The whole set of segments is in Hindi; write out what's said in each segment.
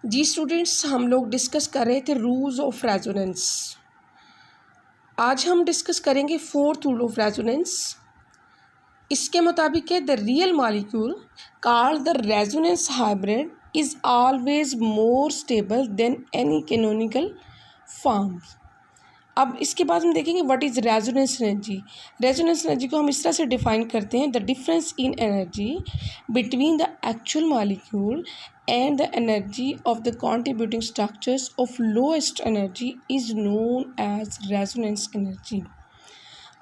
जी स्टूडेंट्स, हम लोग डिस्कस कर रहे थे रूल्स ऑफ रेजोनेंस। आज हम डिस्कस करेंगे फोर्थ रूल ऑफ रेजोनेंस। इसके मुताबिक है the real molecule called the resonance hybrid is always more stable then any canonical form. अब इसके बाद हम देखेंगे what is resonance energy. Resonance energy को हम इस तरह से डिफाइन करते हैं, the difference in energy between the actual molecule and the energy of the contributing structures of lowest energy is known as resonance energy।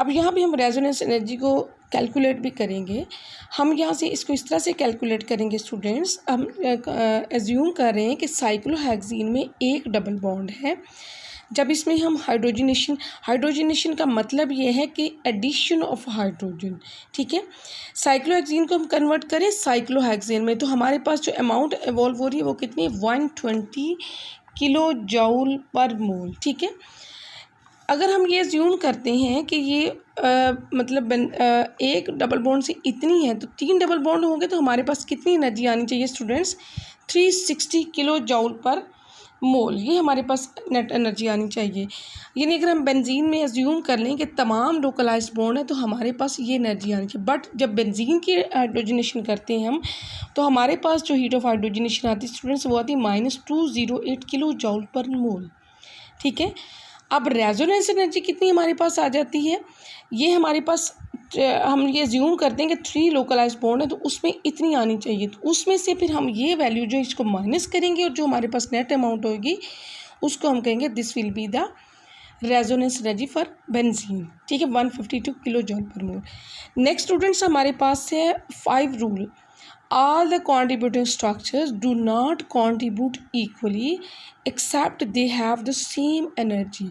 अब यहाँ भी हम रेजोनेंस एनर्जी को कैलकुलेट भी करेंगे। हम यहाँ से इसको इस तरह से कैलकुलेट करेंगे स्टूडेंट्स। हम एज्यूम कर रहे हैं कि साइक्लोहेक्सीन में एक डबल बॉन्ड है। जब इसमें हम हाइड्रोजनेशन का मतलब ये है कि एडिशन ऑफ हाइड्रोजन, ठीक है। साइक्लोहेक्सीन को हम कन्वर्ट करें साइक्लोहेक्सेन में, तो हमारे पास जो अमाउंट इवॉल्व हो रही है वो कितनी है, 120 किलो जूल पर मोल, ठीक है। अगर हम ये ज्यूम करते हैं कि ये एक डबल बॉन्ड से इतनी है, तो 3 डबल बॉन्ड होंगे तो हमारे पास कितनी एनर्जी आनी चाहिए स्टूडेंट्स, 360 किलो जूल पर मोल। ये हमारे पास नेट एनर्जी आनी चाहिए। यानी अगर हम बेंजीन में एज्यूम कर लें कि तमाम लोकलाइज्ड बॉन्ड है तो हमारे पास ये एनर्जी आनी चाहिए। बट जब बेंजीन की हाइड्रोजनेशन करते हैं हम, तो हमारे पास जो हीट ऑफ हाइड्रोजनेशन आती है स्टूडेंट्स वो आती है -208 किलो जूल पर मोल, ठीक है। अब रेजोनेंस एनर्जी कितनी हमारे पास आ जाती है, ये हमारे पास हम ये ज्यूम करते हैं कि 3 लोकलाइज्ड बॉन्ड है तो उसमें इतनी आनी चाहिए। तो उसमें से फिर हम ये वैल्यू जो इसको माइनस करेंगे और जो हमारे पास नेट अमाउंट होगी उसको हम कहेंगे this will be the resonance energy for benzene, ठीक है, 152 किलो जूल पर मोल। नेक्स्ट स्टूडेंट्स हमारे पास है 5 rule. All the contributing structures do not contribute equally except they have the same energy।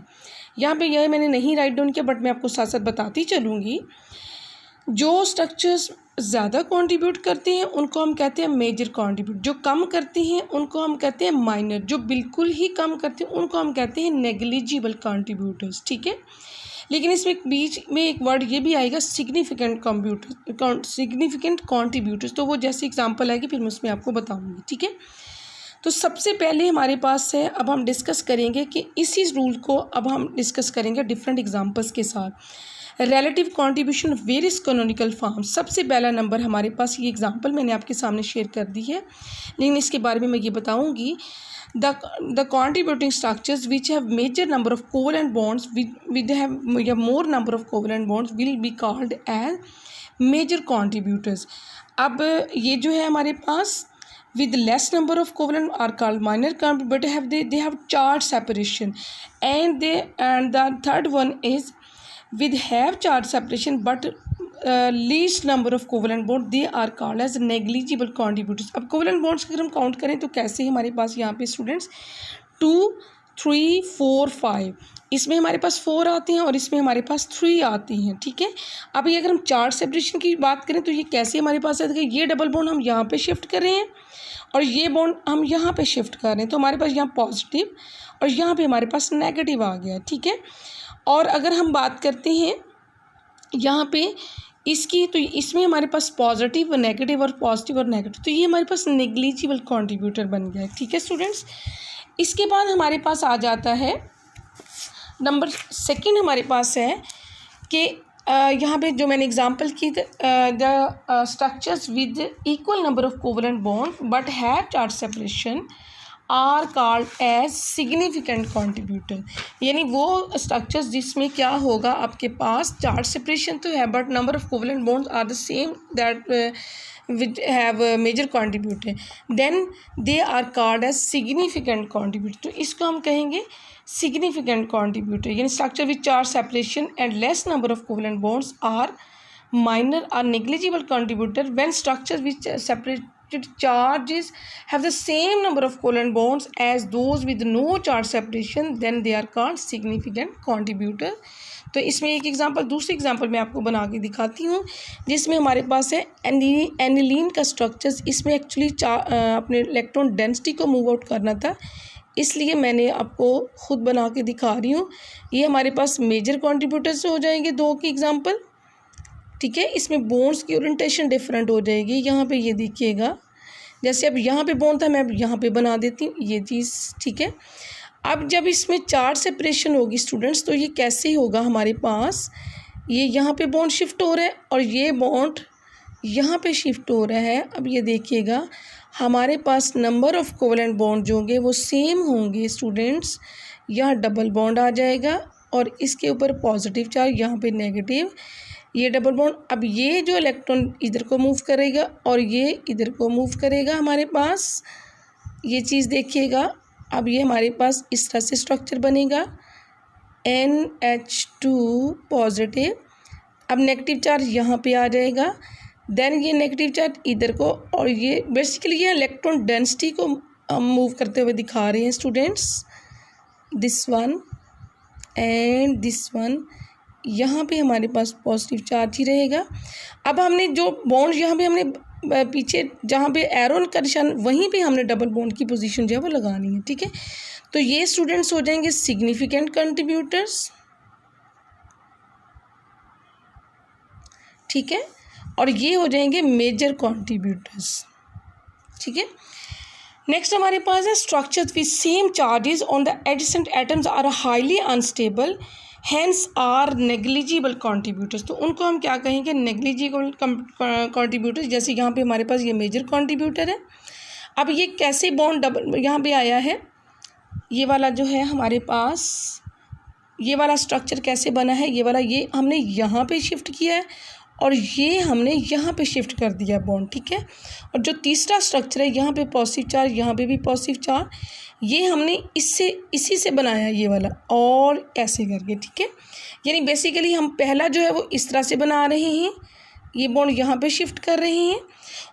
यहाँ पे यह मैंने नहीं राइट डाउन किया बट मैं आपको साथ साथ बताती चलूँगी। जो स्ट्रक्चर्स ज़्यादा कंट्रीब्यूट करते हैं उनको हम कहते हैं मेजर कंट्रीब्यूट, जो कम करते हैं उनको हम कहते हैं माइनर, जो बिल्कुल ही कम करते हैं उनको हम कहते हैं नेग्लिजिबल कंट्रीब्यूटर्स, ठीक है। लेकिन इसमें बीच में एक वर्ड ये भी आएगा सिग्निफिकेंट कंट्रीब्यूटर्स, तो वो जैसी एग्जांपल आएगी फिर मैं उसमें आपको बताऊंगी, ठीक है। तो सबसे पहले हमारे पास है, अब हम डिस्कस करेंगे कि इसी रूल को अब हम डिस्कस करेंगे डिफरेंट एग्जांपल्स के साथ। Relative contribution of various canonical forms, सबसे पहला नंबर हमारे पास ये एग्जांपल मैंने आपके सामने शेयर कर दी है, लेकिन इसके बारे में मैं ये बताऊँगी। The contributing structures which have major number of covalent bonds with have more number of covalent bonds will be called as major contributors। अब ये जो है हमारे पास with less number of covalent are called minor contributors, but they have charge separation, and the third one is with have charge separation but least number of covalent bond they are called as negligible contributors. अब कोवलेंट बॉन्ड्स अगर हम काउंट करें तो कैसे हमारे पास यहाँ पे स्टूडेंट्स 2, 3, 4, 5, इसमें हमारे पास 4 आते हैं और इसमें हमारे पास 3 आती हैं, ठीक है। अभी अगर हम चार्ज सेपरेशन की बात करें तो ये कैसे हमारे पास है, देखिए ये डबल बॉन्ड हम यहाँ पे शिफ्ट कर रहे हैं और ये बॉन्ड हम यहाँ पे शिफ्ट कर रहे हैं, तो हमारे पास यहाँ पॉजिटिव और यहाँ पे हमारे पास नेगेटिव आ गया, ठीक है। और अगर हम बात करते हैं यहाँ पे इसकी, तो इसमें हमारे पास पॉजिटिव और नेगेटिव और पॉजिटिव और नेगेटिव, तो ये हमारे पास नेग्लिजिबल कंट्रीब्यूटर बन गया है, ठीक है स्टूडेंट्स। इसके बाद हमारे पास आ जाता है नंबर सेकंड, हमारे पास है कि यहाँ पे जो मैंने एग्जांपल की, the structures with equal number of covalent bond but have charge separation are called as significant contributor. यानी वो स्ट्रक्चर्स जिसमें क्या होगा, आपके पास चार्ज सेपरेशन तो है but number of covalent bonds are the same that which have major contributor, then they are called as significant contributor. तो इसको हम कहेंगे सिग्निफिकेंट कंट्रीब्यूटर। यानी structure with charge separation and less number of covalent bonds are minor or negligible contributor when structures which separate charges have the same number of covalent bonds as those with no charge separation, then they are called significant contributor। तो इसमें एक एग्जांपल, दूसरी एग्जांपल मैं आपको बना के दिखाती हूँ जिसमें हमारे पास है एनिलीन का स्ट्रक्चर्स। इसमें एक्चुअली अपने इलेक्ट्रॉन डेंसिटी को मूव आउट करना था, इसलिए मैंने आपको खुद बना के दिखा रही हूँ। ये हमारे पास मेजर कॉन्ट्रीब्यूटर्स हो जाएंगे 2 की एग्जांपल, ठीक है। इसमें बॉन्ड्स की ओरिएंटेशन डिफरेंट हो जाएगी। यहाँ पे ये देखिएगा जैसे अब यहाँ पे बॉन्ड था, मैं अब यहाँ पे बना देती हूँ ये चीज़, ठीक है। अब जब इसमें चार्ज सेपरेशन होगी स्टूडेंट्स, तो ये कैसे होगा हमारे पास, ये यहाँ पे बॉन्ड शिफ्ट हो रहा है और ये बॉन्ड यहाँ पे शिफ्ट हो रहा है। अब ये देखिएगा हमारे पास नंबर ऑफ़ कोवेलेंट बॉन्ड जो होंगे वो सेम होंगे स्टूडेंट्स। यहाँ डबल बॉन्ड आ जाएगा और इसके ऊपर पॉजिटिव चार्ज, यहाँ पे नेगेटिव, ये डबल बॉन्ड। अब ये जो इलेक्ट्रॉन इधर को मूव करेगा और ये इधर को मूव करेगा हमारे पास, ये चीज़ देखिएगा। अब ये हमारे पास इस तरह से स्ट्रक्चर बनेगा NH2 पॉजिटिव। अब नेगेटिव चार्ज यहाँ पे आ जाएगा, देन ये नेगेटिव चार्ज इधर को, और ये बेसिकली ये इलेक्ट्रॉन डेंसिटी को हम मूव करते हुए दिखा रहे हैं students, this one and this one. यहाँ पे हमारे पास पॉजिटिव चार्ज ही रहेगा। अब हमने जो बॉन्ड यहाँ पे हमने पीछे जहाँ पे एरो का निशान, वहीं पे हमने डबल बॉन्ड की पोजीशन जो है वो लगानी है, ठीक है। तो ये स्टूडेंट्स हो जाएंगे सिग्निफिकेंट कंट्रीब्यूटर्स, ठीक है, और ये हो जाएंगे मेजर कंट्रीब्यूटर्स, ठीक है। नेक्स्ट हमारे पास है structures with same charges on the adjacent atoms are highly unstable hence are negligible contributors. तो उनको हम क्या कहेंगे, नेग्लिजिबल कंट्रीब्यूटर्स। जैसे यहाँ पे हमारे पास ये मेजर कंट्रीब्यूटर है। अब ये कैसे बॉन्ड डबल यहाँ पे आया है, ये वाला जो है हमारे पास, ये वाला स्ट्रक्चर कैसे बना है, ये वाला ये हमने यहाँ पे शिफ्ट किया है और ये हमने यहाँ पे शिफ्ट कर दिया बॉन्ड, ठीक है। और जो तीसरा स्ट्रक्चर है यहाँ पे पॉजिटिव चार्ज, यहाँ पे भी पॉजिटिव चार्ज, ये हमने इसी से बनाया ये वाला, और ऐसे करके, ठीक है। यानी बेसिकली हम पहला जो है वो इस तरह से बना रहे हैं, ये बॉन्ड यहाँ पे शिफ्ट कर रहे हैं,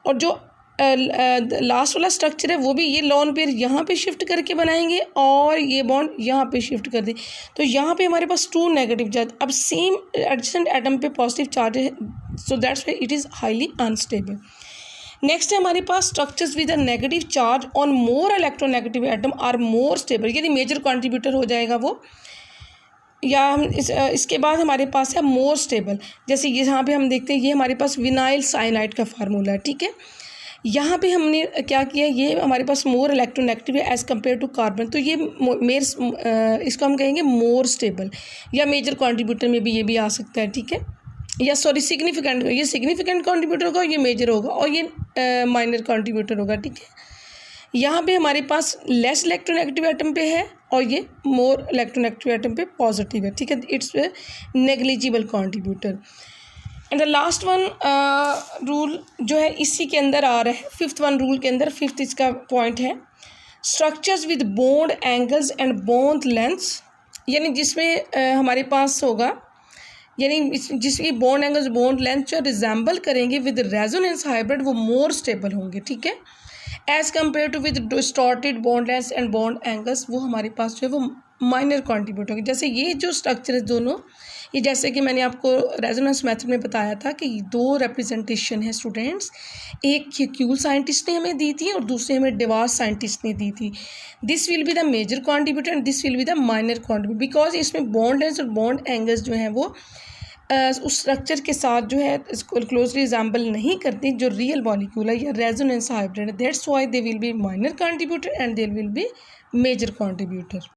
और जो लास्ट वाला स्ट्रक्चर है वो भी ये लोन पेयर यहाँ पे शिफ्ट करके बनाएंगे और ये बॉन्ड यहाँ पे शिफ्ट कर दें। तो यहाँ पे हमारे पास 2 नेगेटिव चार्ज, अब सेम एडजेसेंट एटम पे पॉजिटिव चार्ज है, so that's why it is highly unstable. Next है हमारे पास structures with a negative charge on more electronegative atom are more stable, यानी मेजर कंट्रीब्यूटर हो जाएगा वो। या हम इसके बाद हमारे पास है मोर स्टेबल। जैसे यहाँ पे हम देखते हैं ये हमारे पास विनाइल साइनाइड का फार्मूला है, ठीक है। यहाँ पे हमने क्या किया, ये हमारे पास मोर इलेक्ट्रोनेगेटिव है एज़ कम्पेयर टू कार्बन, तो ये इसको हम कहेंगे मोर स्टेबल, या मेजर कंट्रीब्यूटर में भी ये भी आ सकता है, ठीक है। या सॉरी सिग्निफिकेंट, ये सिग्निफिकेंट कंट्रीब्यूटर होगा, ये मेजर होगा, और ये माइनर कंट्रीब्यूटर होगा, ठीक है। यहाँ पे हमारे पास लेस इलेक्ट्रोनेगेटिव एटम पे है और ये मोर इलेक्ट्रोनेगेटिव एटम पे पॉजिटिव है, ठीक है। It's negligible contributor. And the last one rule जो है इसी के अंदर आ रहा है, 5th वन रूल के अंदर 5th इसका पॉइंट है, structures with bond angles and bond lengths, यानी जिसमें हमारे पास होगा, यानी जिसकी बॉन्ड एंगल्स बॉन्ड लेंथ जो रिजेंबल करेंगे विद रेजोनेंस हाइब्रिड, वो मोर स्टेबल होंगे, ठीक है, as compare to with distorted bond lengths and bond angles, वो हमारे पास जो है वो माइनर कंट्रीब्यूट होंगे। जैसे ये जो स्ट्रक्चर है दोनों, ये जैसे कि मैंने आपको रेजोनेंस मेथड में बताया था कि 2 रिप्रेजेंटेशन है स्टूडेंट्स, एक क्यूल साइंटिस्ट ने हमें दी थी और दूसरी हमें डिवास साइंटिस्ट ने दी थी। This will be the major contributor and this will be the minor contributor, because इसमें बॉन्ड लेंथ और बॉन्ड एंगल्स जो हैं वो उस स्ट्रक्चर के साथ जो है इसको क्लोजली रिजेंबल नहीं करती जो रियल मॉलिक्यूल है या रेजोनेंस हाइब्रिड है। That's why they will be minor contributor and they will be major contributor.